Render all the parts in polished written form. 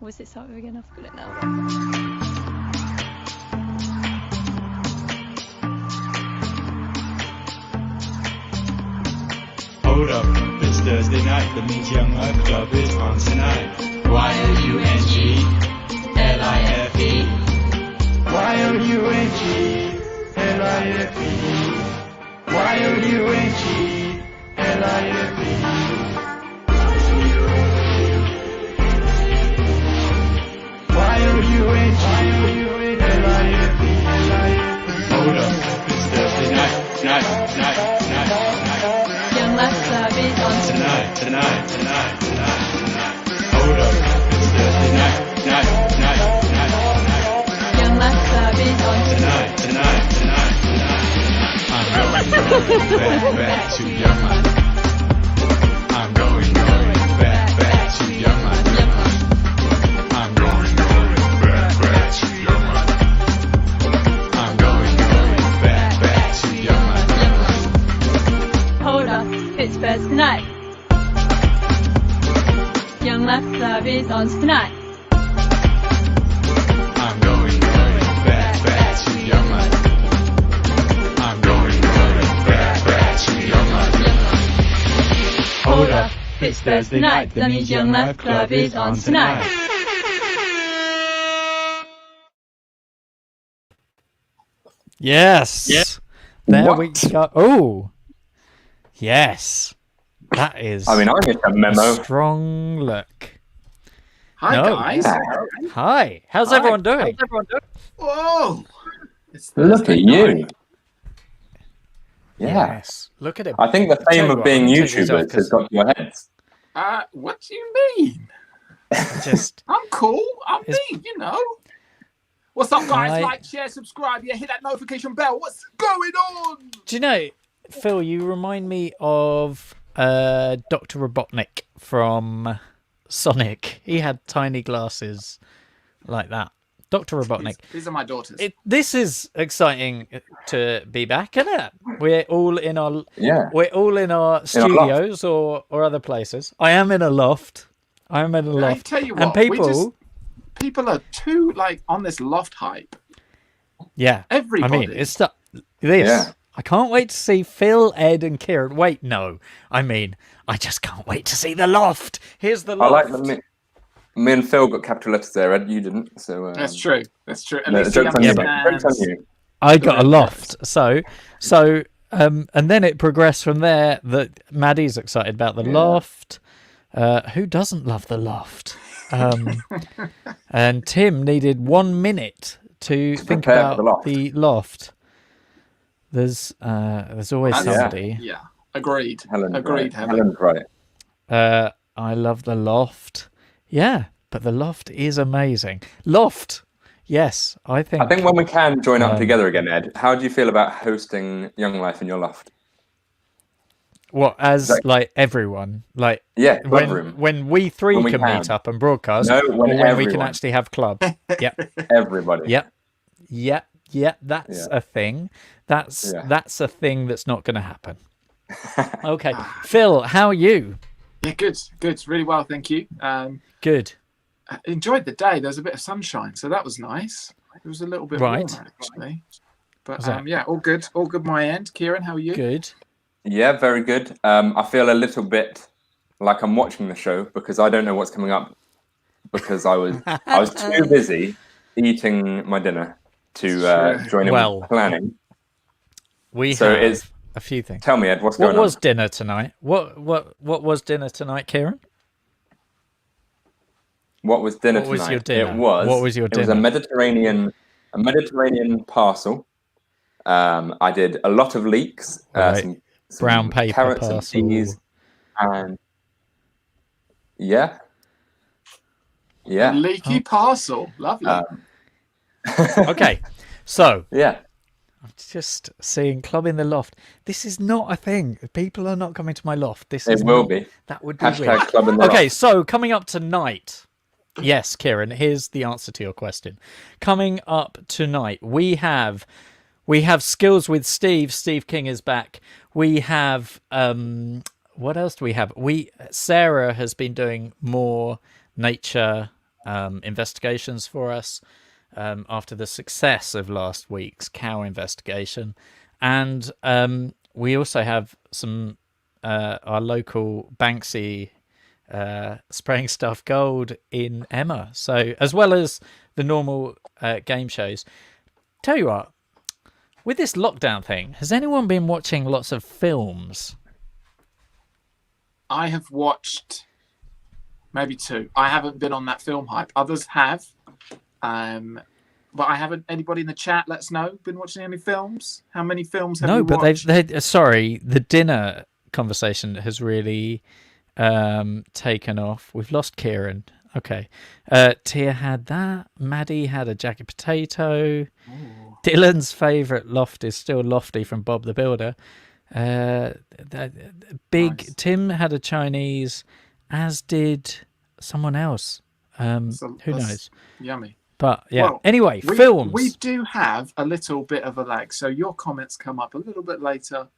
Was it start again? I've got it now. Hold up, it's Thursday night, that means Young Life Club is on tonight. Y-O-U-N-G-L-I-F-E Y-O-U-N-G-L-I-F-E Y-O-U-N-G-L-I-F-E Hold up, it's Thursday night. Young Life Club is on Tonight. Hold up, it's Thursday night. Young Life Club is on Tonight. I'm going back to Young Life. I'm going back to Young Life. I'm going back to Young Life. I'm going back to Young Life. Hold up, it's Thursday night. Young Life Club is on tonight. I'm going back to Young Life. I'm going back to Young Life. Hold up, it's Thursday night. That means Young Life Club is on tonight. Yes. There we go. Oh, yes. That is I missed a a memo. strong look. Hi, No. guys. Hi. How's everyone doing? Whoa. It's Look Thursday at you. night. Yeah. Yes. Look at him. I think the Tell fame you of what, being I'm gonna take these off YouTubers has got to your heads. What do you mean? Just I'm cool. I'm It's- me, you know. What's up, guys? Hi. Like, share, subscribe. Yeah, hit that notification bell. What's going on? do you know, Phil, you remind me of Dr. Robotnik from Sonic. He had tiny glasses like that. Dr. Robotnik. These are my daughters. This is exciting to be back, isn't it? We're all in our studios or other places. I am in a loft. I tell you And what, people are too on this loft hype. yeah. Everybody. I mean, it's this. Yeah. I can't wait to see Phil, Ed, and Kieran. Wait, no. I mean, I just can't wait to see the loft. Here's the I loft. like that me and Phil got capital letters there, Ed. You didn't. So That's true. At No, least joke's on you, mate. Joke's on you. I got a loft. So, and then it progressed from there that Maddie's excited about the loft. Who doesn't love the loft? And Tim needed 1 minute to think prepare for about the loft. the loft. There's always somebody. Yeah, agreed. Helen's Agreed, right. Helen. Helen's right. I love the loft. Yeah, but the loft is amazing. Loft. Yes, I think when we can join up together again, Ed, how do you feel about hosting Young Life in your loft? what as like everyone like Yeah, club room. when we three When we can meet up and broadcast, No, or when when we can everyone. actually have club. Yep. Everybody. Yep. That's a thing. That's a thing that's not going to happen. Okay, Phil, how are you? Yeah, good. Really well, thank you. Good. I enjoyed the day. There was a bit of sunshine, so that was nice. It was a little bit warmer, actually. But yeah, all good. All good my end. Kieran, how are you? Good. Yeah, very good. I feel a little bit like I'm watching the show because I don't know what's coming up because I was too busy eating my dinner to join in with planning. We So have it's- a few things. Tell me, Ed, what's What going on? was dinner tonight? What was dinner tonight, Kieran? What was dinner What was tonight? your dinner? What was your It was dinner? a Mediterranean parcel. I did a lot of leeks, Right. some Brown paper carrots parcel. and peas, and yeah. A leaky parcel. Lovely. Okay, so Yeah. I'm just seeing Club in the Loft. This is not a thing. People are not coming to my loft. This It is will not- be. That would be Hashtag weird. Club in the Okay, Loft. so coming up tonight. Yes, Kieran, here's the answer to your question. Coming up tonight, we have Skills with Steve. Steve King is back. We have what else do we have? Sarah has been doing more nature investigations for us after the success of last week's cow investigation. And we also have some our local Banksy spraying stuff gold in Emma. So as well as the normal game shows. Tell you what, with this lockdown thing, has anyone been watching lots of films? I have watched maybe 2. I haven't been on that film hype. Others have. But I haven't. Anybody in the chat, let us know. Been watching any films? How many films have you watched? No, but sorry, the dinner conversation has really taken off. We've lost Kieran. Okay. Tia had that. Maddie had a jacket potato. Ooh. Dylan's favourite loft is still Lofty from Bob the Builder. Nice. Tim had a Chinese, as did someone else. Who knows? Yummy. But yeah, well, anyway, films. We do have a little bit of a lag, so your comments come up a little bit later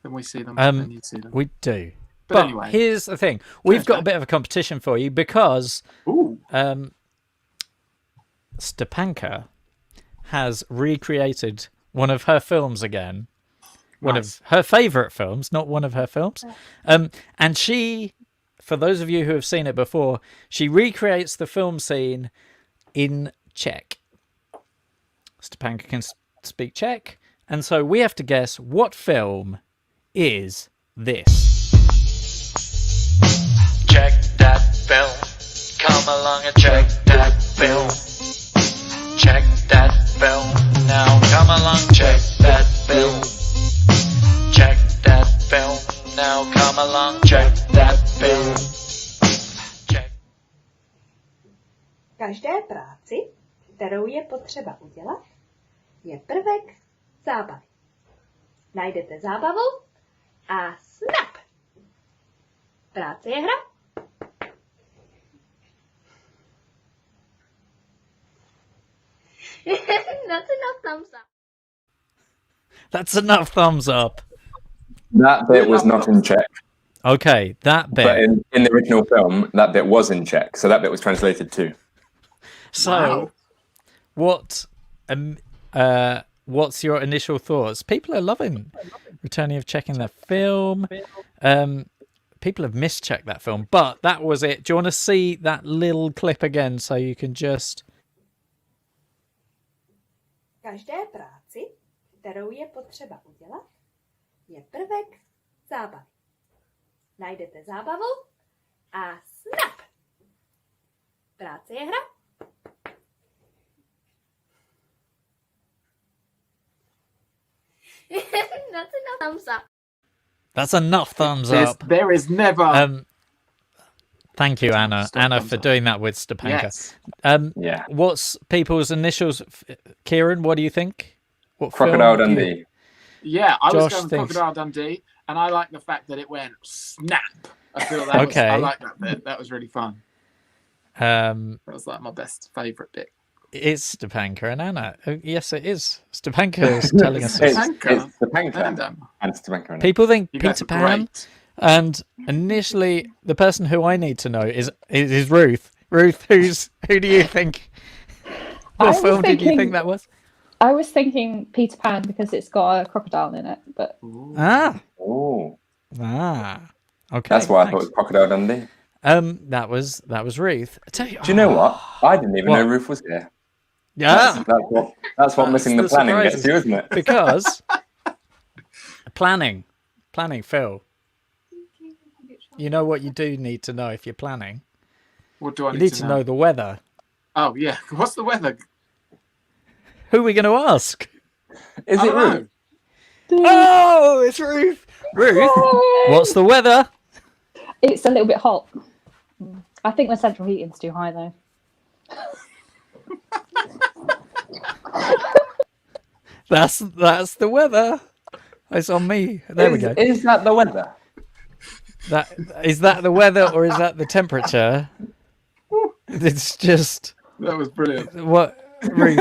than we see them. Than you see them. We do. But anyway, here's the thing. We've got a bit of a competition for you because Stepanka has recreated one of her films again. One of her favourite films, not one of her films. And she, for those of you who have seen it before, she recreates the film scene in Czech. Stepanka can speak Czech, and so we have to guess what film is this. Check that film. Come along and check that film. Check that film. Now come along, check that film. Check that film. Now come along, check that film. Každé práci, kterou je potřeba udělat, je prvek zábavy. Najdete zábavu a snap! Práce je hra. That's enough thumbs up. That's enough thumbs up. That bit was not in Czech. Okay, that bit. But in the original film, that bit was in Czech, so that bit was translated too. So, what's your initial thoughts? People are loving Returning of checking the film. People have mischecked that film, but that was it. Do you want to see that little clip again so you can just... Každé práci, kterou je potřeba udělat, je prvek zábavy. Najdete zábavu a snap! Práce je hra. That's enough thumbs up. That's enough thumbs up. There is never... Thank you, Anna. Anna, for doing that with Stepanka. Yes. Yeah. What's people's initials? Kieran, what do you think? What Crocodile Dundee. Yeah, I was Josh going with thinks... Crocodile Dundee, and I like the fact that it went snap. I feel that was, I like that bit. That was really fun. That was like my best favourite bit. It's Stepanka and Anna. Yes, it is. Stepanka is telling us this. It's Stepanka and Stepanka. People think Peter Pan. Great. And initially, the person who I need to know is Ruth. Ruth, who do you think? What film did you think that was? I was thinking Peter Pan because it's got a crocodile in it. But okay. That's why I thought it was Crocodile Dundee. That was Ruth. Do you know what? I didn't even know Ruth was here. Yeah, that's what missing the planning gets you, isn't it? Because planning, Phil. You know what you do need to know if you're planning? What do I need to know? The weather. Oh, yeah. What's the weather? Who are we going to ask? Is it Ruth? Oh, it's Ruth. Ruth, what's the weather? It's a little bit hot. I think the central heating's too high, though. That's the weather. It's on me. There we go. Is that the weather? Is that the weather or is that the temperature? It's just... That was brilliant. What, Ruth?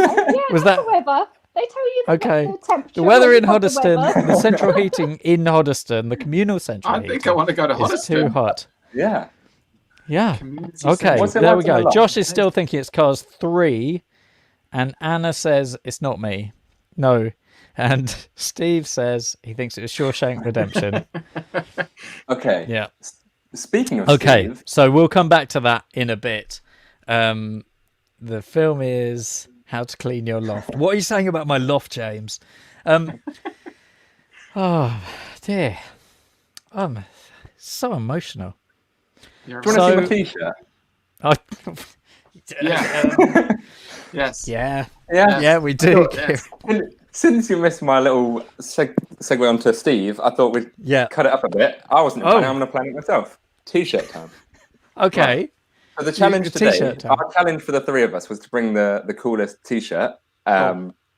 Was that... the weather. They tell you the temperature. The weather in Hoddesdon, the central heating in Hoddesdon, the communal central heating. I think I want to go to Hoddesdon. It's too hot. Yeah. Yeah. Community Okay, centre. What's it there like we in the go. lot? Josh is still thinking it's Cars 3, and Anna says it's not me. No. And Steve says he thinks it was Shawshank Redemption. Okay. Yeah. Speaking of Okay, Steve, so we'll come back to that in a bit. The film is How to Clean Your Loft. What are you saying about my loft, James? Oh, dear. I'm so emotional. You're do you want to So- see my T-shirt? I, Yeah. Yes. yeah, Yeah. yeah, we do. Yes. Since you missed my little segue onto Steve, I thought we'd Yeah. cut it up a bit. I wasn't Oh. planning. I'm going to plan it myself. T-shirt time. Okay. So the challenge your today, T-shirt time. our challenge for the three of us was to bring the coolest T-shirt.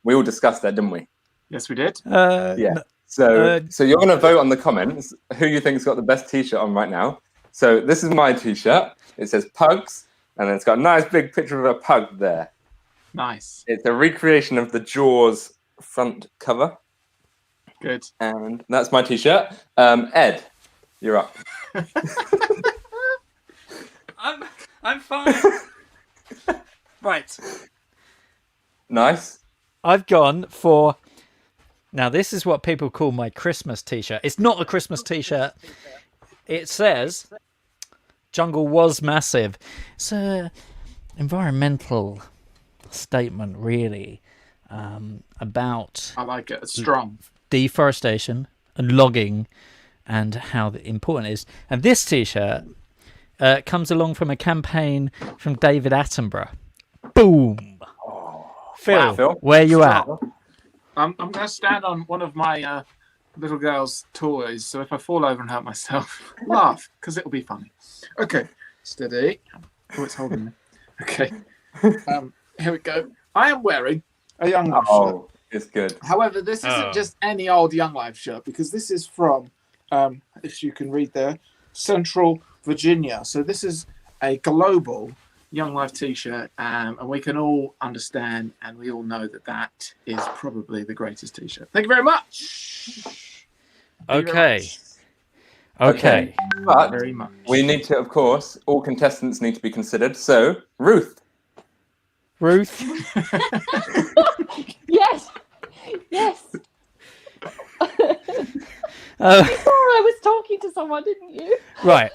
We all discussed that, didn't we? Yes, we did. Yeah. So you're going to vote on the comments who you think's got the best T-shirt on right now. So this is my T-shirt. It says Pugs, and then it's got a nice big picture of a pug there. Nice. It's a recreation of the Jaws front cover, Good. and that's my T-shirt. Ed, you're up. I'm fine. Right. Nice. I've gone for. Now, this is what people call my Christmas T-shirt. It's not a Christmas T-shirt. It says, "Jungle was massive." It's a environmental statement, really, about I like it. It's strong. deforestation and logging and how important it is. And this T-shirt comes along from a campaign from David Attenborough. Boom. Phil, Phil. where you at? I'm going to stand on one of my little girl's toys, so if I fall over and hurt myself, laugh, because it'll be funny. Okay, steady. Oh, it's holding me. Okay, here we go. I am wearing a Young Life shirt. Oh, it's good. However, this isn't just any old Young Life shirt, because this is from, if you can read there, Central Virginia. So this is a global Young Life T-shirt, and we can all understand, and we all know that is probably the greatest T-shirt. Thank you very much. Thank you very Okay. much. Okay. But Very much. we need to, of course, all contestants need to be considered. So, Ruth. Ruth. Yes. Yes. Uh, I was talking to someone, didn't you? Right.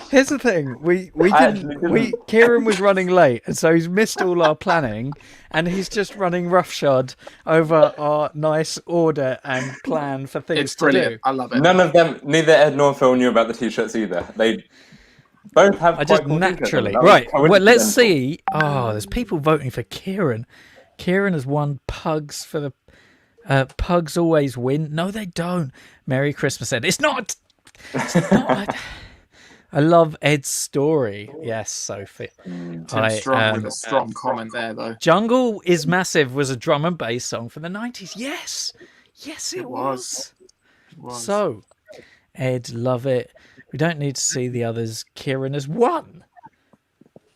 Here's the thing. We didn't. Kieran was running late, and so he's missed all our planning, and he's just running roughshod over our nice order and plan for things It's to brilliant. do. I love it. None of them, neither Ed nor Phil knew about the T-shirts either. They both have I just quite cool T-shirts on. naturally. That was Right. Well, let's coincidental. see. Oh, there's people voting for Kieran. Kieran has won Pugs for the. Pugs always win. No, they don't. Merry Christmas, Ed. It's not. I love Ed's story. Yes, Sophie. Tim Strong with a strong comment there, though. Jungle is Massive was a drum and bass song from the 90s. Yes. Yes, it was. It was. So, Ed, love it. We don't need to see the others. Kieran has won.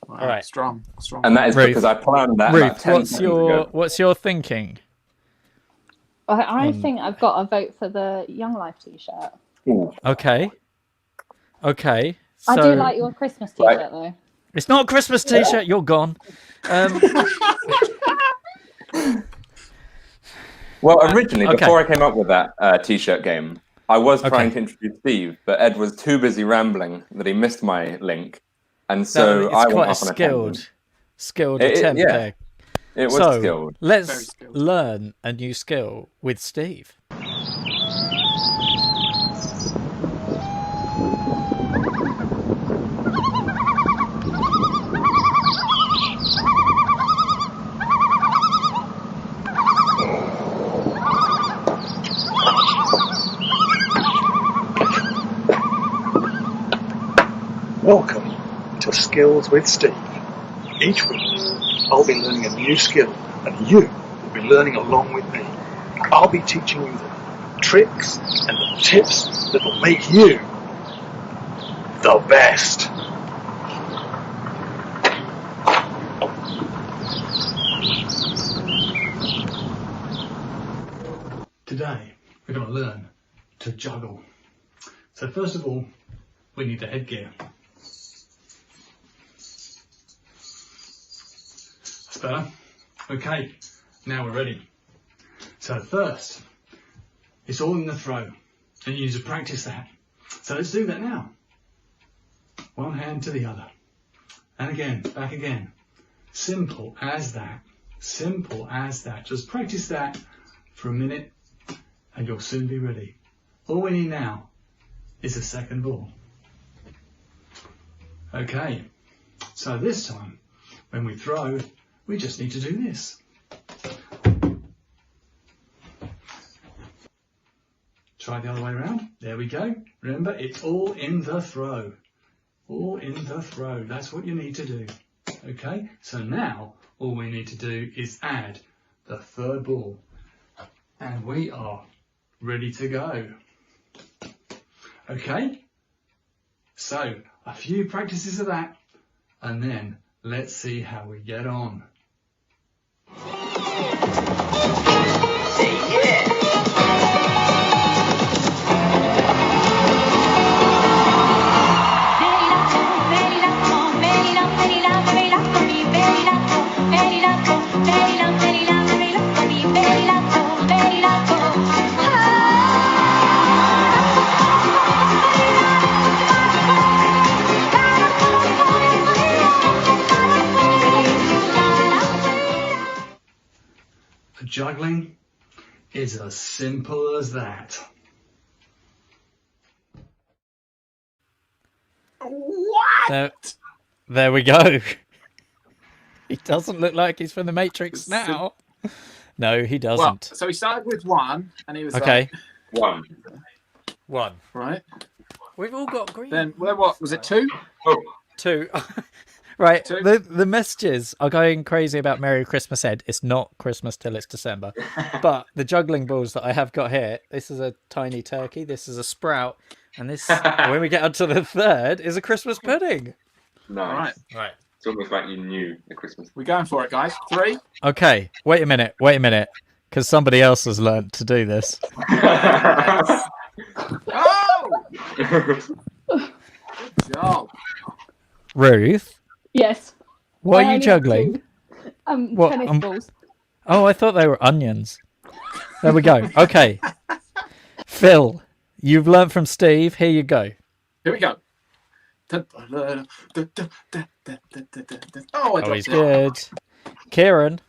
Wow, all right. Strong. And that is Ruth. because I planned that about Ruth, 10 what's seconds ago. your thinking? I think I've got to vote for the Young Life T-shirt. Ooh. Okay. Okay. I So do like your Christmas T-shirt Right. though. it's not a Christmas T-shirt. You're gone. Well, originally, Okay. before I came up with that T-shirt game, I was trying Okay. to introduce Steve, but Ed was too busy rambling that he missed my link, and so it's I went quite a off on a tangent. skilled It- attempt yeah. there. It was So skilled. Very let's skilled. learn a new skill with Steve. Welcome to Skills with Steve. Each week, I'll be learning a new skill, and you will be learning along with me. I'll be teaching you the tricks and the tips that will make you the best. Today, we're going to learn to juggle. So first of all, we need the headgear. better. Okay, now we're ready. So first, it's all in the throw, and you need to practice that. So let's do that now. One hand to the other. And again, back again. Simple as that. Simple as that. Just practice that for a minute and you'll soon be ready. All we need now is a second ball. Okay, so this time when we throw, we just need to do this. Try the other way around. There we go. Remember, it's all in the throw. All in the throw. That's what you need to do. Okay, so now all we need to do is add the third ball. And we are ready to go. Okay, so a few practices of that, and then let's see how we get on. Juggling is as simple as that. What? There we go. He doesn't look like he's from the Matrix now. No, he doesn't. Well, so he started with one, and he was Okay. One. One. right. We've all got green. Then what was it? Two? Two. Right, Two. the messages are going crazy about Merry Christmas, Ed. It's not Christmas till it's December. But the juggling balls that I have got here, this is a tiny turkey, this is a sprout, and this, when we get up to the third, is a Christmas pudding. Nice. Right. It's almost like you knew the Christmas. We're going for it, guys. 3. Okay, wait a minute, because somebody else has learnt to do this. Oh! Good job. Ruth, Yes. what are you juggling? What, Tennis balls. Oh, I thought they were onions. There we go. Okay. Phil, you've learnt from Steve. Here you go. Here we go. Oh, Oh, he's good. Kieran.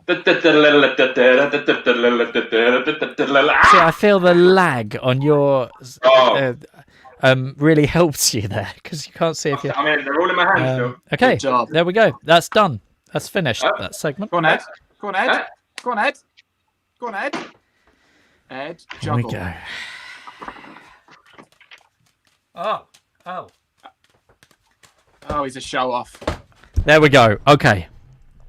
See, I feel the lag on your really helps you there because you can't see if you. I mean, they're all in my hands still. Okay, Good job. there we go. That's done. That's finished. That segment. Go on, Ed. Go on, Ed. Go on, Ed. Go on, Ed. Ed, Here we juggle. go. Oh. Oh, he's a show off. There we go. Okay.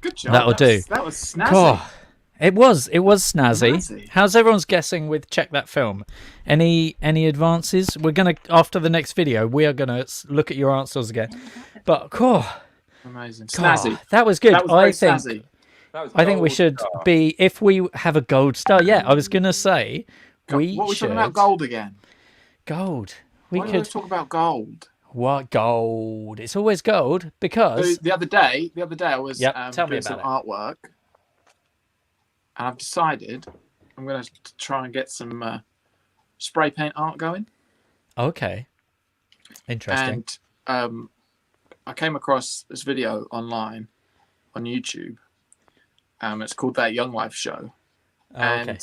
Good job. That'll do. That was snazzy. Oh, it was snazzy. Snazzy. How's everyone's guessing with Check That Film? Any advances? We're gonna, after the next video, we are gonna look at your answers again. But Amazing. God, Snazzy. that was good. That was very snazzy. snazzy. I think we should be, if we have a gold star. Yeah, I was gonna say What were we talking about gold again? Gold. We Why do we could. talk about gold? What gold? It's always gold because So the other day I was tell me doing some about artwork, and I've decided I'm going to try and get some spray paint art going. Okay. Interesting. And I came across this video online on YouTube. It's called That Young Life Show, and okay.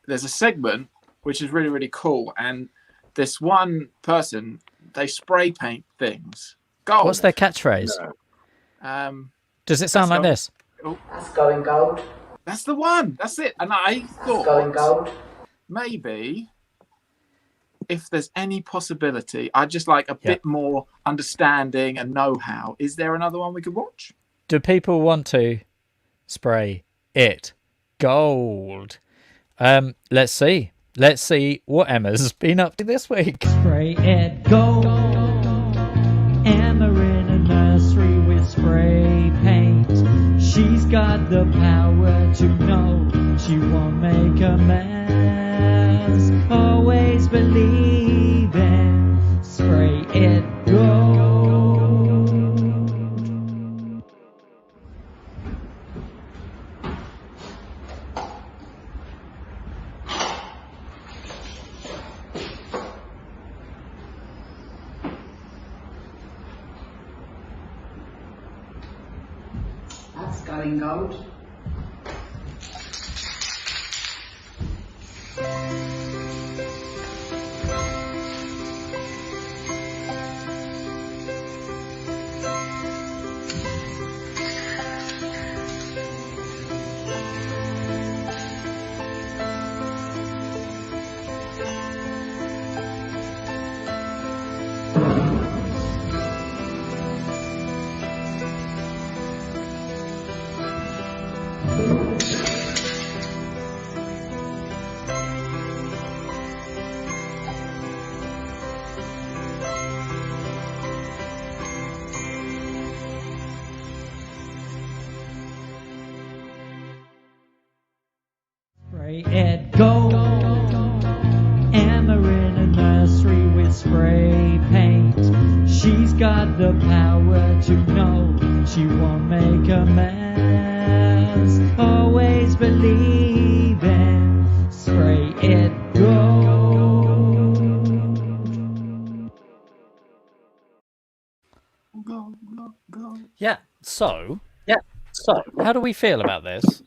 there's a segment which is really, really cool. And this one person, they spray paint things gold. What's their catchphrase? Does it sound like this? That's going gold. That's the one. That's it. And I That's going thought gold. maybe if there's any possibility, I'd just like a bit more understanding and know-how. Is there another one we could watch? Do people want to spray it gold? Let's see. Let's see what Emma's been up to this week. Spray it gold. Emma in a nursery with spray paint. She's got the power to know she won't make a mess. Always believe in spray it gold. going gold. Spray it gold. Emma in a nursery with spray paint. She's got the power to know she won't make a mess. Always believe in spray it gold. Yeah. So how do we feel about this?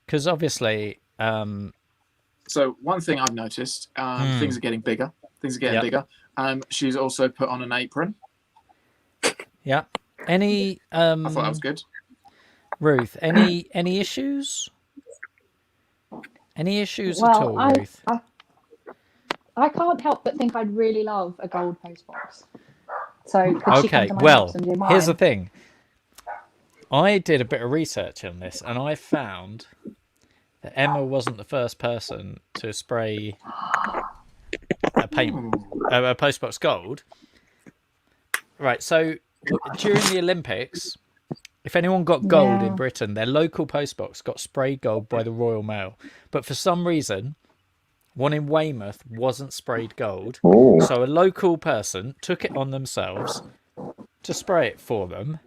Because obviously, So one thing I've noticed, things are getting bigger. Things are getting bigger. She's also put on an apron. yeah. Any I thought that was good. Ruth? Any issues? Any issues at Well, all, Ruth? I can't help but think I'd really love a gold postbox. So could she come Okay. to my Well, house and do mine? here's the thing. I did a bit of research on this, and I found that Emma wasn't the first person to spray a Postbox Gold. Right, so during the Olympics, if anyone got gold in Britain, their local postbox got sprayed gold by the Royal Mail. But for some reason, one in Weymouth wasn't sprayed gold. Ooh. So a local person took it on themselves to spray it for them,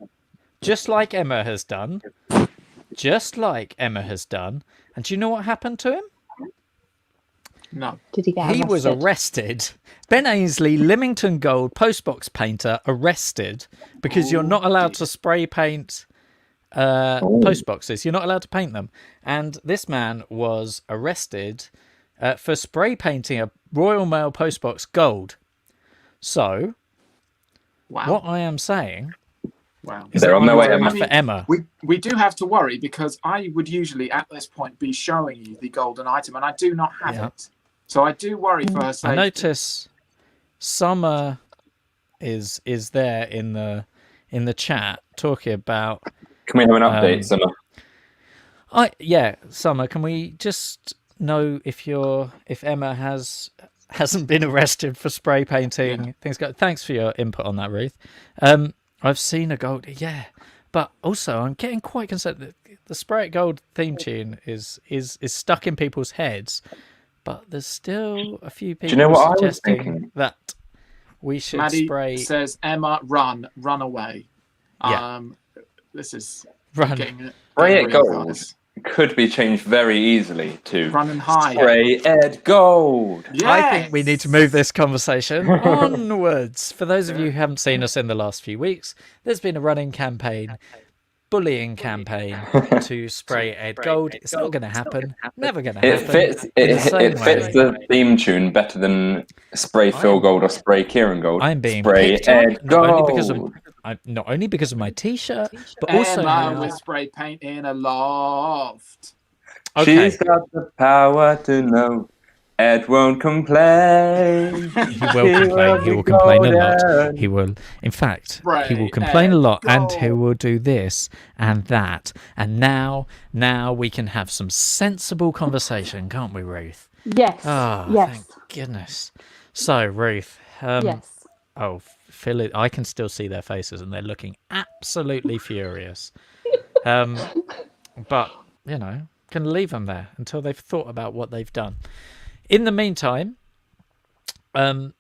just like Emma has done. And do you know what happened to him? No. Did he get arrested? He was arrested. Ben Ainsley, Lymington Gold postbox painter, arrested because you're not allowed to spray paint postboxes. You're not allowed to paint them. And this man was arrested for spray painting a Royal Mail postbox gold. So, what I am saying is They're that on their way, I'm Emma. for Emma. We do have to worry because I would usually at this point be showing you the golden item and I do not have it. So I do worry for her safety. I notice Summer is there in the chat talking about. Can we have an update, Summer? Summer. Can we just know if Emma hasn't been arrested for spray painting things? Thanks for your input on that, Ruth. I've seen a gold, but also I'm getting quite concerned that the Spray It Gold theme tune is stuck in people's heads. But there's still a few people suggesting that we should Maddie spray. Says Emma, run away. Yeah. This is Run. Spray It Gold could be changed very easily to Run and hide. Spray It Gold. Yes! I think we need to move this conversation onwards. For those of you who haven't seen us in the last few weeks, there's been a running campaign, bullying campaign to spray Ed Gold. It's not going to happen. Never going to happen. It fits the theme tune better than Spray Phil Gold or Spray Kieran Gold. I'm being Spray picked on, Ed Gold. not only because of my t-shirt, but also Emma with spray paint in a loft. Okay. She's got the power to know Ed won't complain. He will complain. He will complain a lot. He will, in fact, he will complain a lot, and he will do this and that. And now we can have some sensible conversation, can't we, Ruth? Yes. Oh, yes. Thank goodness. So, Ruth. Yes. Oh, Phil, I can still see their faces, and they're looking absolutely furious. But can leave them there until they've thought about what they've done. In the meantime, at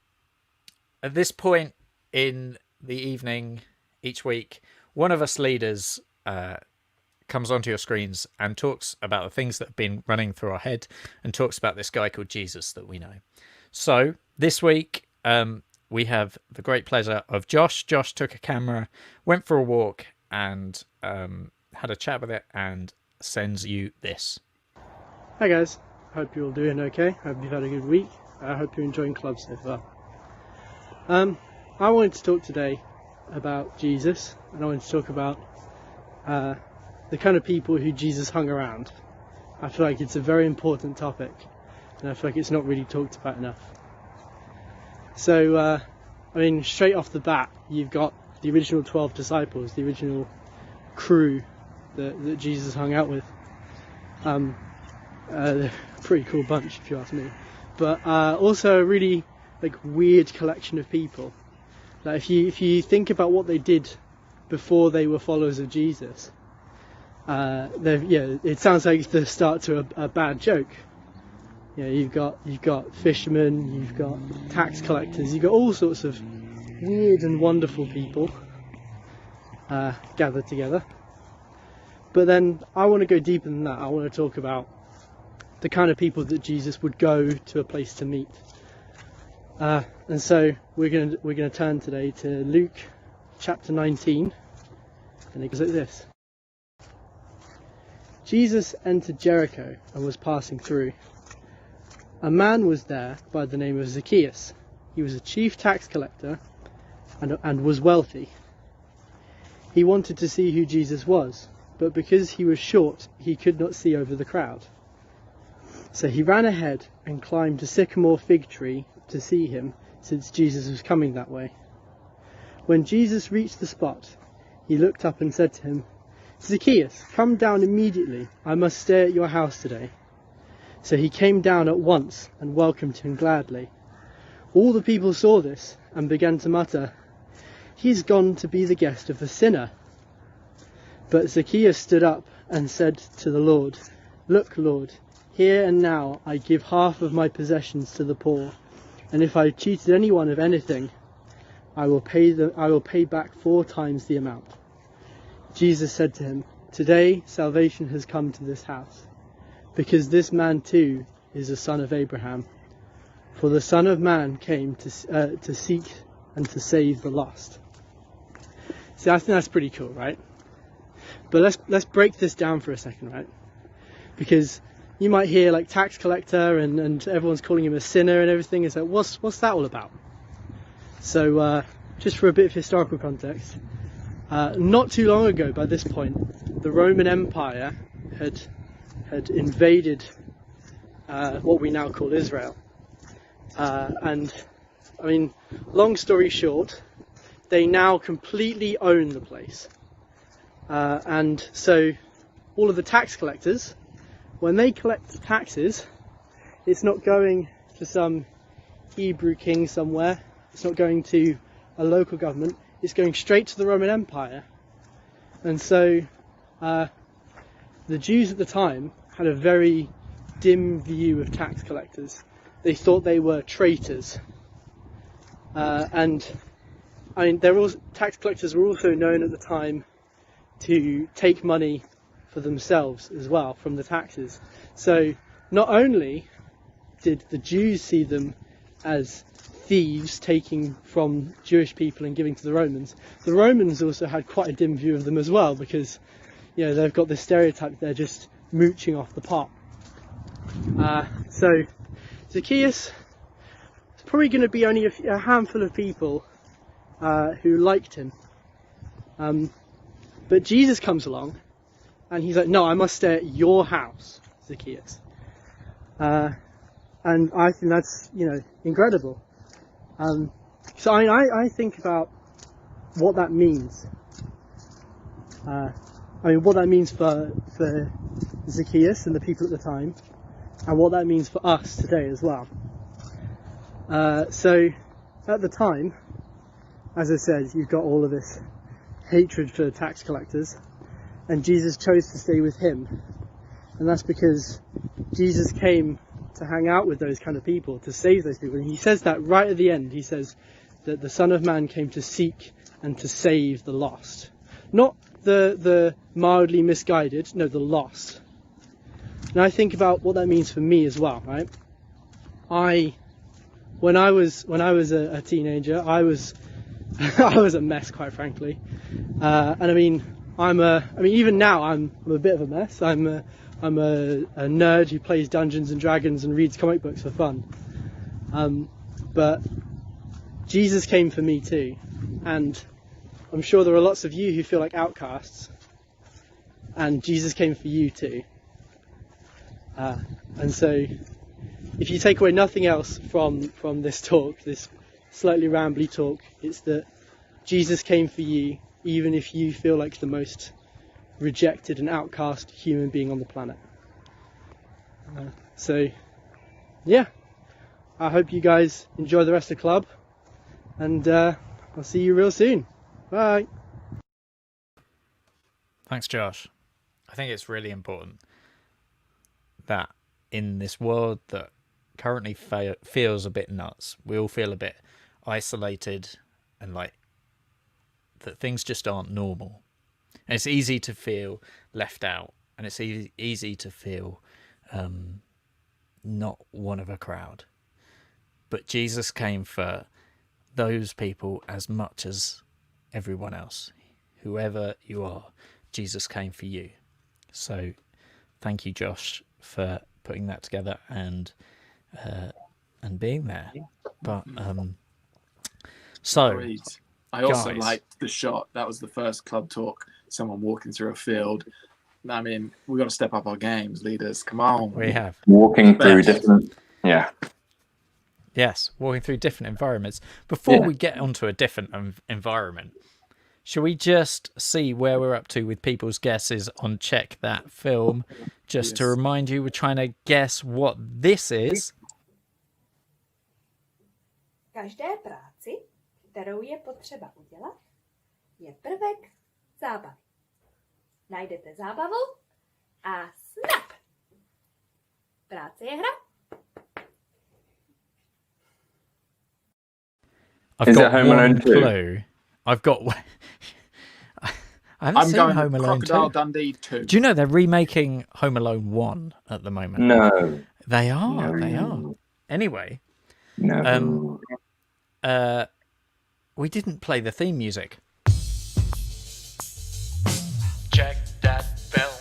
this point in the evening each week, one of us leaders comes onto your screens and talks about the things that have been running through our head and talks about this guy called Jesus that we know. So this week, we have the great pleasure of Josh. Josh took a camera, went for a walk, and had a chat with it and sends you this. Hi guys, hope you're all doing okay. Hope you've had a good week. I hope you're enjoying club so far. I wanted to talk today about Jesus, and I wanted to talk about the kind of people who Jesus hung around. I feel like it's a very important topic, and I feel like it's not really talked about enough. So, straight off the bat, you've got the original 12 disciples, the original crew that Jesus hung out with. They're a pretty cool bunch, if you ask me. But also a really weird collection of people. Like if you think about what they did before they were followers of Jesus, it sounds like the start to a bad joke. You've got fishermen, you've got tax collectors, you've got all sorts of weird and wonderful people gathered together. But then I want to go deeper than that. I want to talk about the kind of people that Jesus would go to a place to meet. And so we're going to turn today to Luke chapter 19, and it goes like this. Jesus entered Jericho and was passing through. A man was there by the name of Zacchaeus. He was a chief tax collector and was wealthy. He wanted to see who Jesus was, but because he was short, he could not see over the crowd. So he ran ahead and climbed a sycamore fig tree to see him, since Jesus was coming that way. When Jesus reached the spot, he looked up and said to him, "Zacchaeus, come down immediately. I must stay at your house today." So he came down at once and welcomed him gladly. All the people saw this and began to mutter, "He's gone to be the guest of the sinner." But Zacchaeus stood up and said to the Lord, "Look, Lord, here and now I give half of my possessions to the poor, and if I cheated anyone of anything, I will pay back 4 times the amount." Jesus said to him, "Today salvation has come to this house, because this man too is a son of Abraham. For the Son of Man came to seek and to save the lost." See, I think that's pretty cool, right? But let's break this down for a second, right? Because you might hear tax collector and everyone's calling him a sinner and everything. It's like, what's that all about? So just for a bit of historical context, not too long ago by this point, the Roman Empire had invaded what we now call Israel. And long story short, they now completely own the place. And so all of the tax collectors, when they collect taxes, it's not going to some Hebrew king somewhere, it's not going to a local government, it's going straight to the Roman Empire. And so the Jews at the time had a very dim view of tax collectors. They thought they were traitors. Tax collectors were also known at the time to take money for themselves as well from the taxes. So not only did the Jews see them as thieves taking from Jewish people and giving to the Romans also had quite a dim view of them as well, because they've got this stereotype they're just mooching off the pot. So Zacchaeus is probably going to be only a handful of people who liked him. But Jesus comes along and he's like, "No, I must stay at your house, Zacchaeus." And I think that's, incredible. So I think about what that means. What that means for Zacchaeus and the people at the time, and what that means for us today as well. So at the time, as I said, you've got all of this hatred for tax collectors, and Jesus chose to stay with him. And that's because Jesus came to hang out with those kind of people, to save those people. And he says that right at the end. He says that the Son of Man came to seek and to save the lost. Not the mildly misguided, no, the lost. And I think about what that means for me as well, right? When I was a teenager, I was I was a mess, quite frankly. And I mean, even now I'm a bit of a mess. I'm a nerd who plays Dungeons and Dragons and reads comic books for fun. But Jesus came for me too, and I'm sure there are lots of you who feel like outcasts, and Jesus came for you too. And so, if you take away nothing else from this talk, this slightly rambly talk, it's that Jesus came for you, even if you feel like the most rejected and outcast human being on the planet. So, yeah, I hope you guys enjoy the rest of the club, and I'll see you real soon. Bye. Thanks, Josh. I think it's really important that in this world that currently feels a bit nuts, we all feel a bit isolated and like that things just aren't normal. And it's easy to feel left out, and it's easy to feel not one of a crowd. But Jesus came for those people as much as everyone else. Whoever you are, Jesus came for you. So thank you, Josh, for putting that together and being there. But so Agreed. I also guys, liked the shot. That was the first club talk. Someone walking through a field. I mean, we've got to step up our games, leaders. Come on. we have Walking through different, yeah. Yes, walking through different environments. Before we get onto a different environment, shall we just see where we're up to with people's guesses on Check That Film? Just to remind you, we're trying to guess what this is. Každé práci, kterou je potřeba udělat, je prvek zábavy. Najdete zábavu a snap! Práce je hra. I've got one clue. I've got. I haven't seen Home Alone 2. Crocodile Dundee 2. Do you know they're remaking Home Alone 1 at the moment? No. They are. They are. Anyway. No. We didn't play the theme music. Check that film.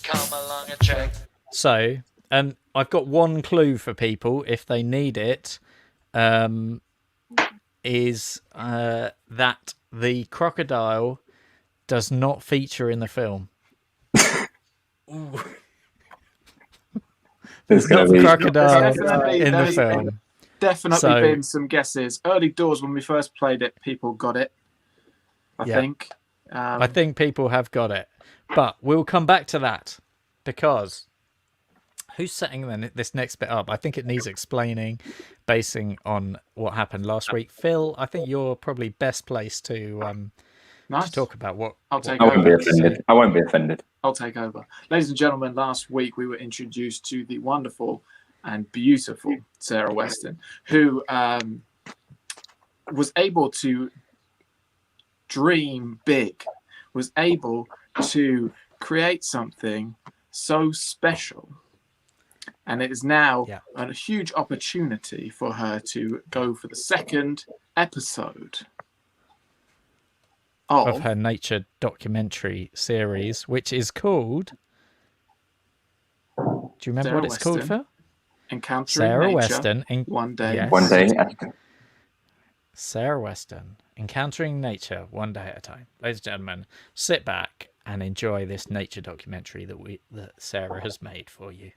Come along and check. So, I've got one clue for people if they need it. Is that the crocodile does not feature in the film. There's no crocodile in the film. Definitely been some guesses. Early doors when we first played it, people got it. I think. I think people have got it. But we'll come back to that because who's setting this next bit up? I think it needs explaining, basing on what happened last week. Phil, I think you're probably best placed to talk about what. I'll take over. I won't be offended. I'll take over. Ladies and gentlemen, last week we were introduced to the wonderful and beautiful Sarah Weston, who was able to dream big, was able to create something so special. And it is now a huge opportunity for her to go for the second episode of her nature documentary series, which is called... Do you remember what it's called, Phil? Encountering Sarah Nature Weston. One Day. Yes. One Day. Sarah Weston, Encountering Nature One Day at a Time. Ladies and gentlemen, sit back and enjoy this nature documentary that Sarah has made for you.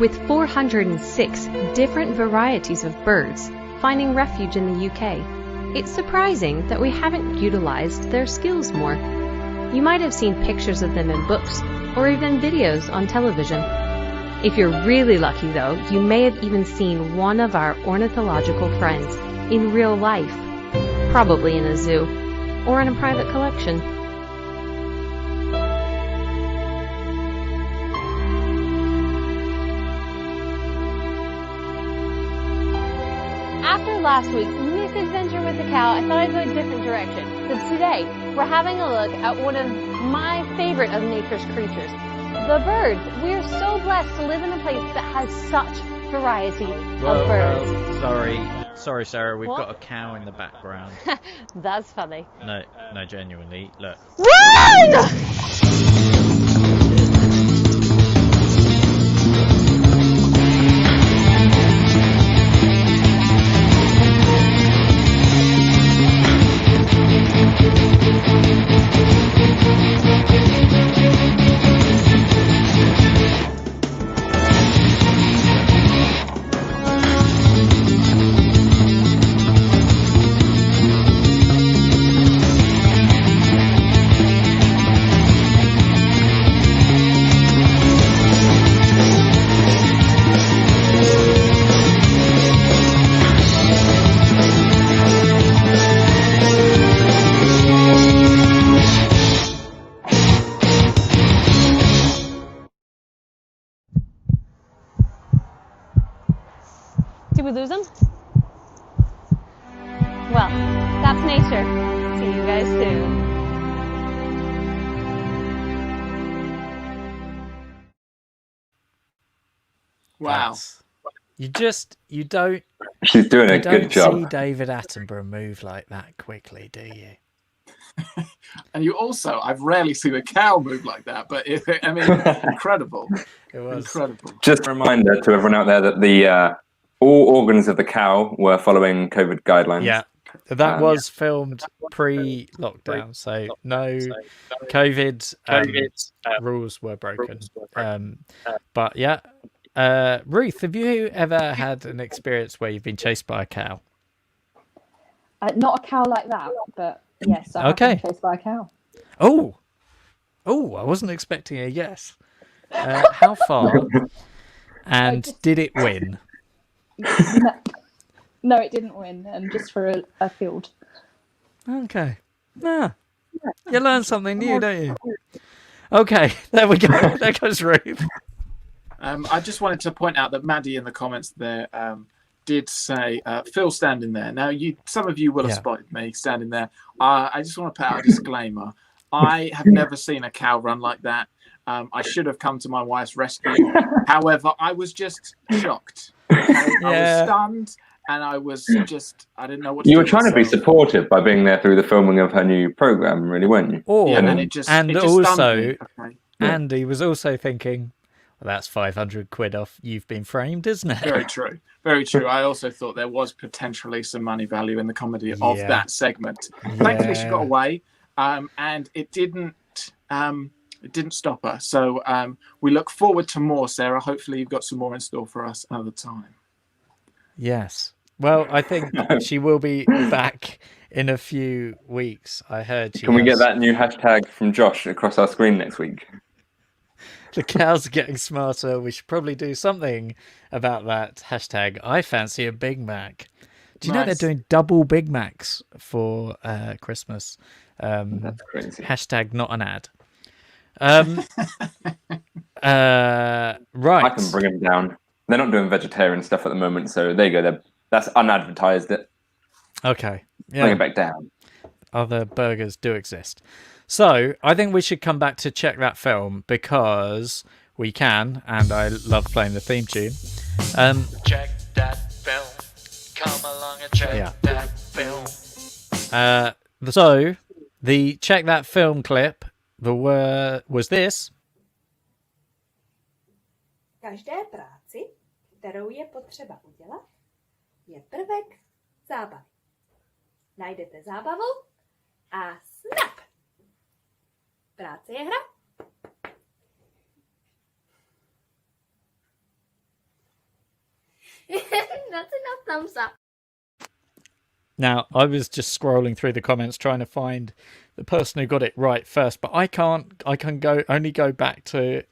With 406 different varieties of birds finding refuge in the UK, it's surprising that we haven't utilised their skills more. You might have seen pictures of them in books or even videos on television. If you're really lucky, though, you may have even seen one of our ornithological friends in real life, probably in a zoo or in a private collection. After last week's misadventure with the cow, I thought I'd go a different direction. Because today, we're having a look at one of my favorite of nature's creatures, the birds. We are so blessed to live in a place that has such variety of birds. Sorry, Sarah, we've What? got a cow in the background. That's funny. No, genuinely, look. Run! Did we lose them? Well, that's nature. See you guys soon. Wow. You don't. She's doing a you good don't job. see David Attenborough move like that quickly, do you? And you also, I've rarely seen a cow move like that, but incredible. It was incredible. Just a reminder to everyone out there that the all organs of the cow were following COVID guidelines. Yeah, that was filmed pre-lockdown, so no COVID rules were broken. But yeah, Ruth, have you ever had an experience where you've been chased by a cow? Not a cow like that, but yes, I have been chased by a cow. Oh, I wasn't expecting a yes. How far? And did it win? No, it didn't win, and just for a field. Okay. Yeah. You learn something new, don't you? Okay, there we go. There goes Ruth. I just wanted to point out that Maddie in the comments there did say, Phil standing there. Now, some of you will have spotted me standing there. I just want to put out a disclaimer. I have never seen a cow run like that. I should have come to my wife's rescue. However, I was just shocked. I was stunned, and I was just, I didn't know what to do. You were trying to be supportive by being there through the filming of her new program, really, weren't you? Andy was also thinking, well, that's 500 quid off You've Been Framed, isn't it? Very true. Very true. I also thought there was potentially some money value in the comedy of that segment. Thankfully, she got away, and it didn't stop her. So we look forward to more, Sarah. Hopefully, you've got some more in store for us another time. Yes. Well, I think she will be back in a few weeks. I heard. Can we get that new hashtag from Josh across our screen next week? The cows are getting smarter. We should probably do something about that hashtag. I fancy a Big Mac. Do you know they're doing double Big Macs for Christmas? That's crazy. Hashtag not an ad. Right. I can bring them down. They're not doing vegetarian stuff at the moment, so there you go. That's unadvertised. Okay. Yeah. Bring it back down. Other burgers do exist. So I think we should come back to check that film because we can, and I love playing the theme tune. Check that film. Come along and check that film. So the check that film clip, the word was this. Každé práci, kterou je potřeba udělat, je prvek zábavy. Najdete zábavu a snap! Práce je hra. That's enough thumbs up. Now, I was just scrolling through the comments trying to find the person who got it right first, but I can't. I can only go back to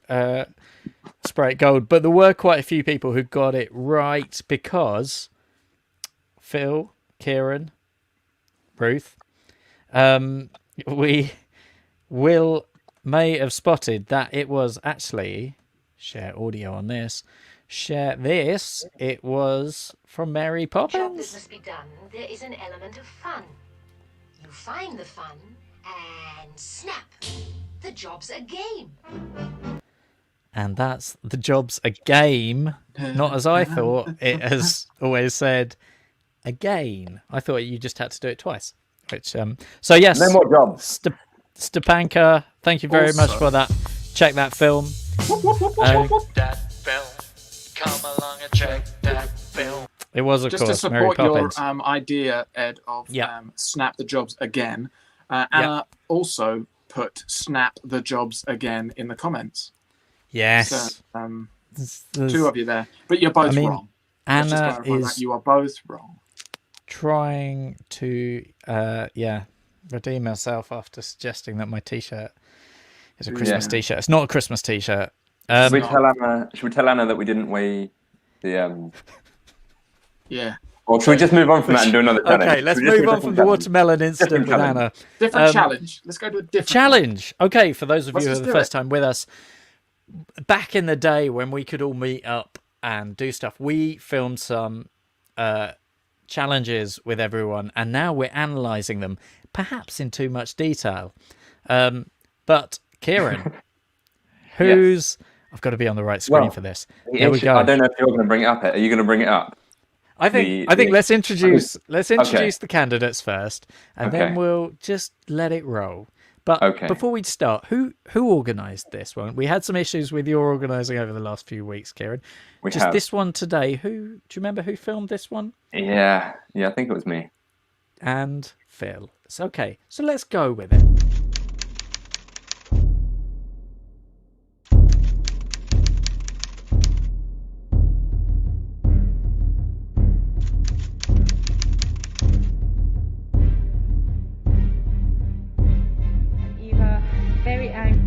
Spray It Gold. But there were quite a few people who got it right because Phil, Kieran, Ruth, we may have spotted that it was actually share audio on this. Share this. It was from Mary Job that Poppins. must be done, there is an element of fun. You find the fun and snap. The job's a game. And that's the job's a game, not as I thought it has always said again. I thought you just had to do it twice. Which so yes, No more jobs. Stepanka, thank you very much for that. Check that film. That film. Come along and check that film. It was, of Just course, to Mary support your Poppins. idea, Ed, of snap the jobs again. Anna also put snap the jobs again in the comments. Yes. So, two of you there, but you're both wrong. Let's just Anna clarify is that. You are both wrong. trying to redeem herself after suggesting that my t-shirt is a Christmas t-shirt. It's not a Christmas t-shirt. Should we tell Anna that we didn't weigh the Yeah. Or should we just move on from that and do another challenge? Okay, let's move on from the watermelon incident with Anna. Different challenge. Let's go to a different challenge. Okay, for those of you who are just the do first it. time with us, back in the day when we could all meet up and do stuff, we filmed some challenges with everyone, and now we're analysing them, perhaps in too much detail. But Kieran, who's... I've got to be on the right screen for this. Here we go. I don't know if you're going to bring it up. Are you going to bring it up? I think let's introduce the candidates first, and then we'll just let it roll. But before we start, who organised this one? We had some issues with your organising over the last few weeks, Kieran. This one today. Do you remember who filmed this one? Yeah, I think it was me. And Phil. It's okay. So let's go with it. Very angry.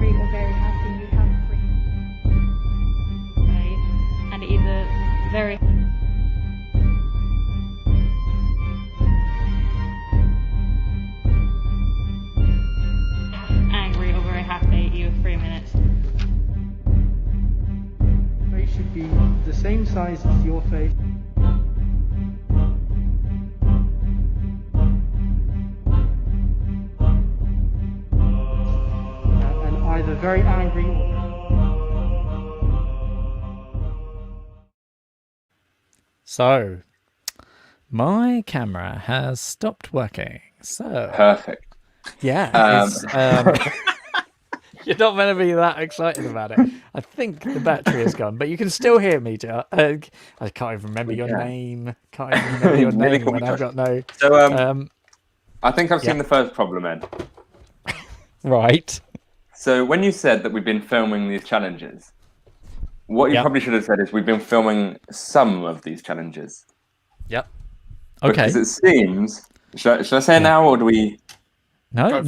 Or very happy you have free. And either very angry or very happy you have 3 minutes. Face should be the same size as your face. And either very angry or... So, my camera has stopped working. So perfect. Yeah. You're not meant to be that excited about it. I think the battery is gone, but you can still hear me, Joe. I can't even remember your name. Can't even remember your name when I've got no... So, I think I've seen the first problem, Ed. Right. So, when you said that we've been filming these challenges, what you probably should have said is we've been filming some of these challenges. Yep. Okay. Because it seems... Should I say it now, or do we... No.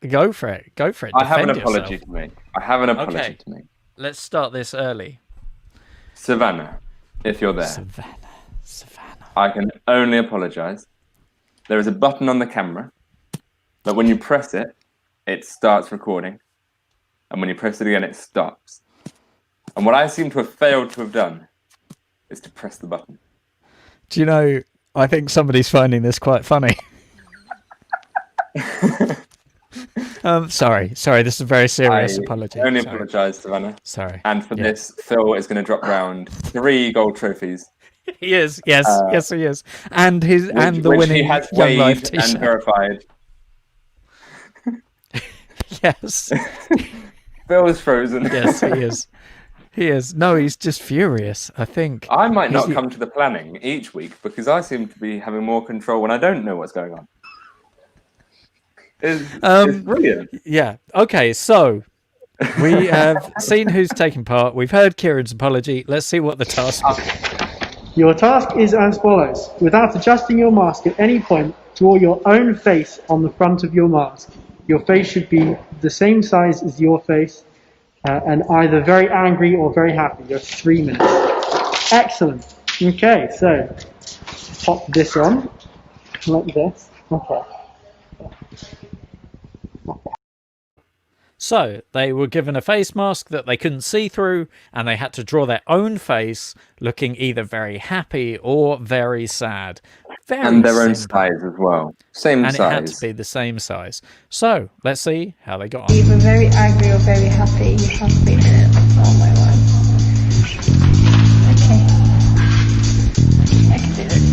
Go for it. Go for it. I have an Defend apology yourself. to make. I have an apology to make. Let's start this early. Savannah, if you're there. Savannah. I can only apologise. There is a button on the camera that when you press it, it starts recording. And when you press it again, it stops. And what I seem to have failed to have done is to press the button. Do you know, I think somebody's finding this quite funny. Sorry, this is a very serious apology. I only apologise, Savannah. Sorry. And for this, Phil is going to drop round 3 gold trophies. He is, yes, he is. And the winning he has Young Life weighed t-shirt. and verified. Yes. Phil is frozen. Yes, he is. He is. No, he's just furious, I think. I might not come to the planning each week because I seem to be having more control when I don't know what's going on. It's brilliant. Yeah. Okay, so We have seen who's taking part. We've heard Kieran's apology. Let's see what the task is. Your task is as follows. Without adjusting your mask at any point, draw your own face on the front of your mask. Your face should be the same size as your face, and either very angry or very happy. You have 3 minutes. Excellent. Okay, so pop this on like this. Okay. So they were given a face mask that they couldn't see through, and they had to draw their own face looking either very happy or very sad. And their own size as well. Same size. And it had to be the same size. So let's see how they got on. Either very angry or very happy. You have 3 minutes. Oh my word. Okay. I can do this.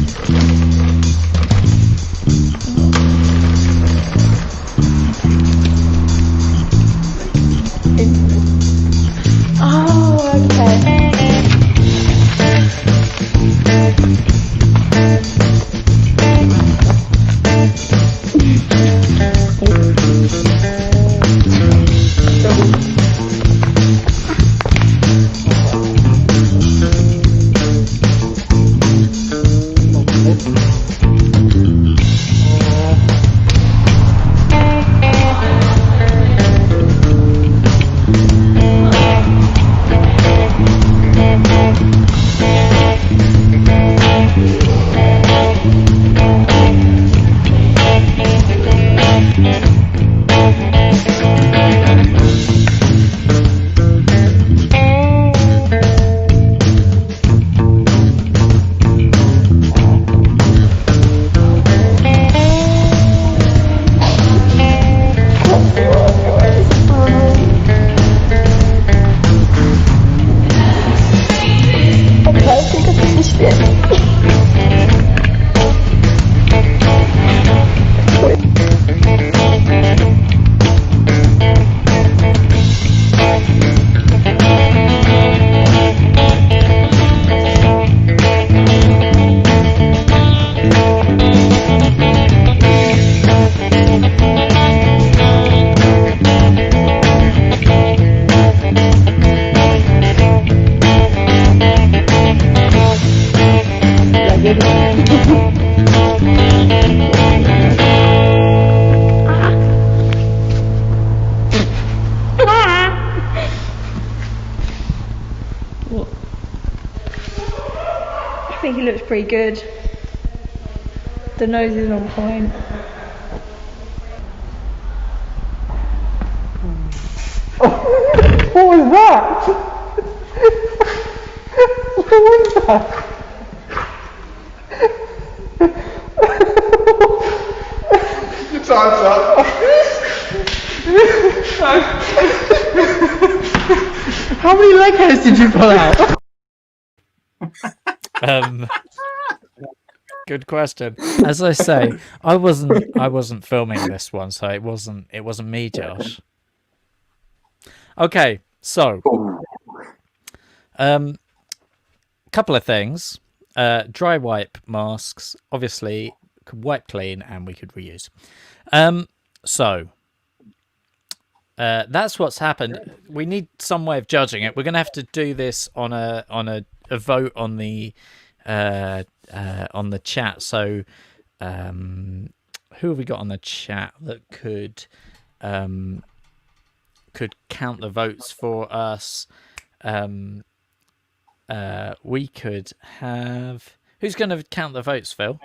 Oh, okay. I think he looks pretty good. The nose is on point. What was that? What was that? Your time's up. How many leg hairs did you pull out? Good question. As I say, I wasn't filming this one, so it wasn't me, Josh. Okay, so couple of things. Dry wipe masks, obviously could wipe clean and we could reuse. So that's what's happened. We need some way of judging it. We're gonna have to do this on a vote on the chat. So who have we got on the chat that could count the votes for us? We could have... Who's going to count the votes, Phil?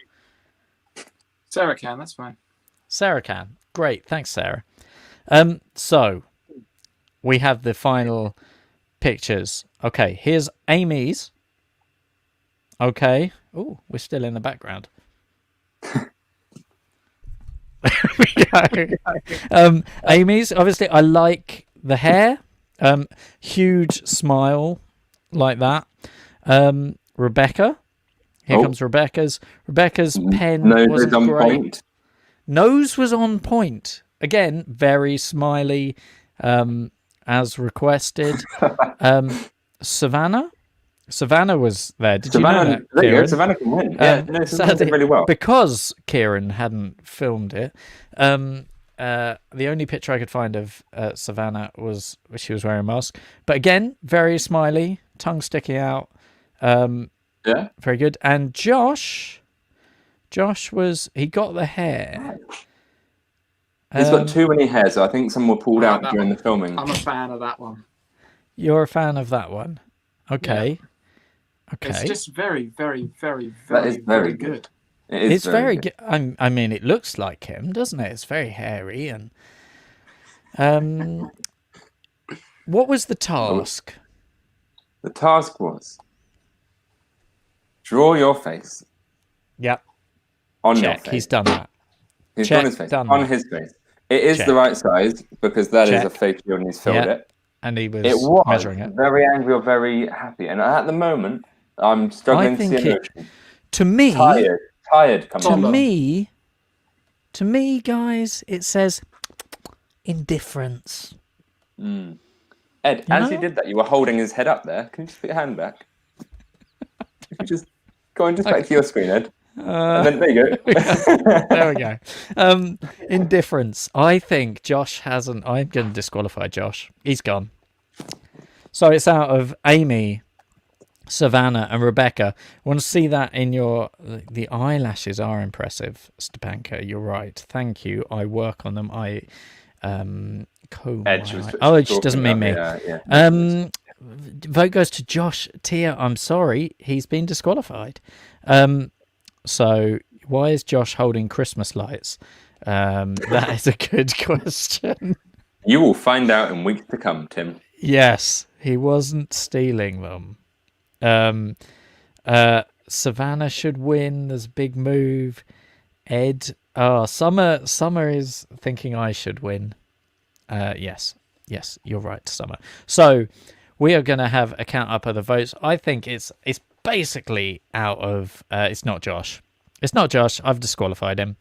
Sarah can, that's fine. Sarah can. Great, thanks, Sarah. So, we have the final pictures. Okay, here's Amy's. Okay. Oh, we're still in the background. There we go. Amy's, obviously, I like the hair. Huge smile like that. Rebecca. Here comes Rebecca's. Rebecca's pen wasn't great. Point. Nose was on point. Again, very smiley, as requested. Savannah was there. Did you know that, Kieran? Savannah can win. Yeah, no, Savannah did really well. Because Kieran hadn't filmed it, the only picture I could find of Savannah was she was wearing a mask. But again, very smiley, tongue sticking out. Yeah. Very good. And Josh he got the hair. He's got too many hairs. I think some were pulled out during the filming. I'm a fan of that one. You're a fan of that one. Okay. Yeah. Okay. It's just very, very, very, That is very good. It's very good. I mean, it looks like him, doesn't it? It's very hairy. And what was the task? The task was draw your face. Yep. On Check. your face. He's done that. He's Check. drawn his face. Done On that. his face. It is Check. the right size because that is Check. a fake and he's filled Yeah. it. And he was, It was measuring it. very angry or very happy. And at the moment, I'm struggling to see emotion. To me, Tired coming to me, guys, it says indifference. Mm. Ed, as he did that, you were holding his head up there. Can you just put your hand back? You just go on, just back to your screen, Ed. And then, there you go. There we go. Indifference. I think Josh hasn't. I'm going to disqualify Josh. He's gone. So it's out of Amy, Savannah, and Rebecca. I want to see that in your. The eyelashes are impressive, Stepanka. You're right. Thank you. I work on them. I comb. Oh, she doesn't mean me. Yeah. Vote goes to Josh. Tia, I'm sorry. He's been disqualified. So why is Josh holding Christmas lights? That is a good question. You will find out in weeks to come, Tim. Yes, he wasn't stealing them. Savannah should win. There's a big move. Ed. Summer is thinking I should win. Yes, you're right, Summer. So we are going to have a count up of the votes. I think it's basically out of. It's not Josh. It's not Josh. I've disqualified him.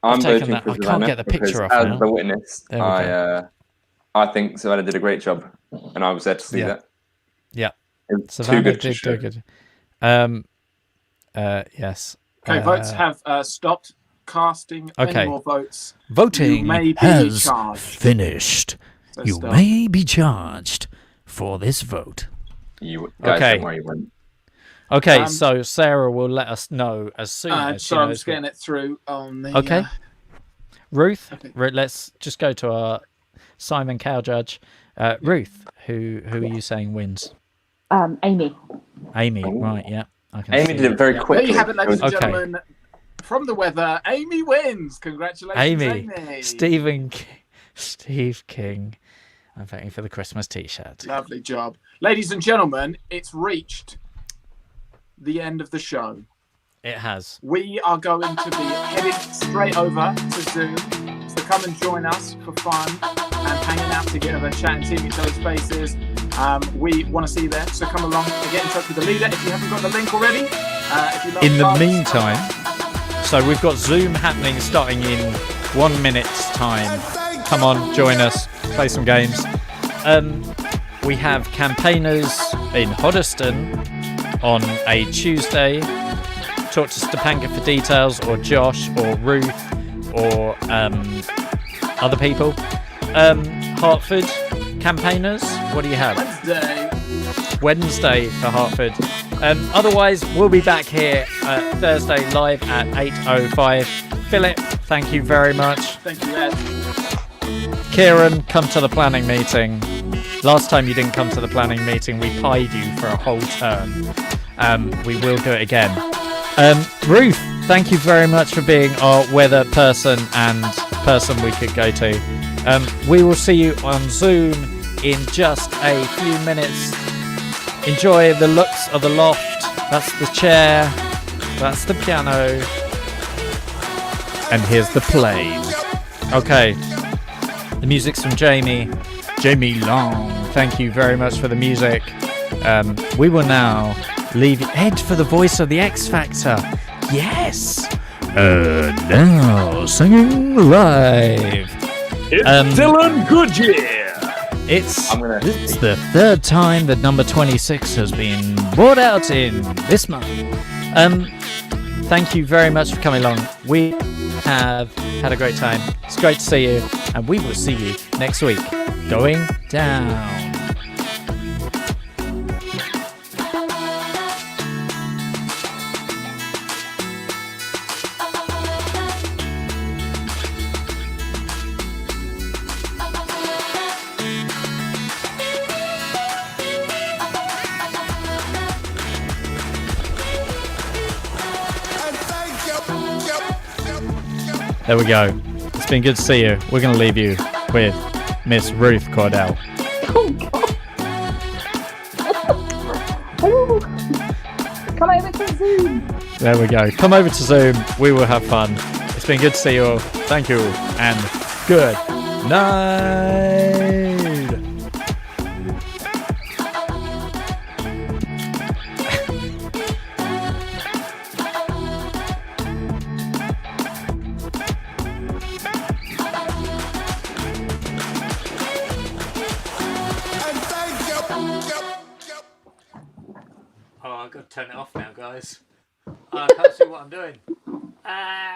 I'm voting for I can't get the picture off as now. the witness, I think Savannah did a great job, and I was there to see that. Yeah, it's Savannah too good to did show. good. Yes. Okay, votes have stopped casting any more votes. Voting You may be has charged. finished. So You stop. may be charged for this vote. You guys Okay. don't worry, you won't. Okay, so Sarah will let us know as soon as she so I'm knows. just getting it through on the. Okay. Ruth, let's just go to our Simon Cow judge. Ruth, who are you saying wins? Amy. Amy, right? Yeah. I can Amy see did it that. very Yeah. quickly. There you have it, ladies and Okay. gentlemen. From the weather, Amy wins. Congratulations, Amy. Steve King. I'm voting for the Christmas T-shirt. Lovely job. Ladies and gentlemen, it's reached the end of the show. It has. We are going to be headed straight over to Zoom. So come and join us for fun and hanging out together, chatting, seeing each other's faces. We want to see you there, so come along and get in touch with the leader if you haven't got the link already. If you love In the clubs, meantime, so we've got Zoom happening starting in 1 minute's time. Come on, join us, play some games. We have campaigners in Hoddesdon on a Tuesday. Talk to Stepanka for details, or Josh, or Ruth, or other people. Hertford campaigners, what do you have? Wednesday for Hertford. Otherwise, we'll be back here Thursday live at 8:05. Philip, thank you very much. Thank you, Ed. Kieran, come to the planning meeting. Last time you didn't come to the planning meeting, we pied you for a whole term. We will do it again. Ruth, thank you very much for being our weather person and person we could go to. We will see you on Zoom in just a few minutes. Enjoy the looks of the loft. That's the chair. That's the piano. And here's the plane. Okay. The music's from Jamie Long. Thank you very much for the music. We will now leave Ed for the voice of the X Factor. Yes. Now singing live. It's Dylan Goodyear. It's the third time that number 26 has been brought out in this month. Thank you very much for coming along. We have had a great time. It's great to see you, and we will see you next week. Going down. There we go. It's been good to see you. We're going to leave you with Miss Ruth Cordell. Come over to Zoom. There we go. Come over to Zoom. We will have fun. It's been good to see you all. Thank you and good night. Oh, I've got to turn it off now, guys. I can't see what I'm doing.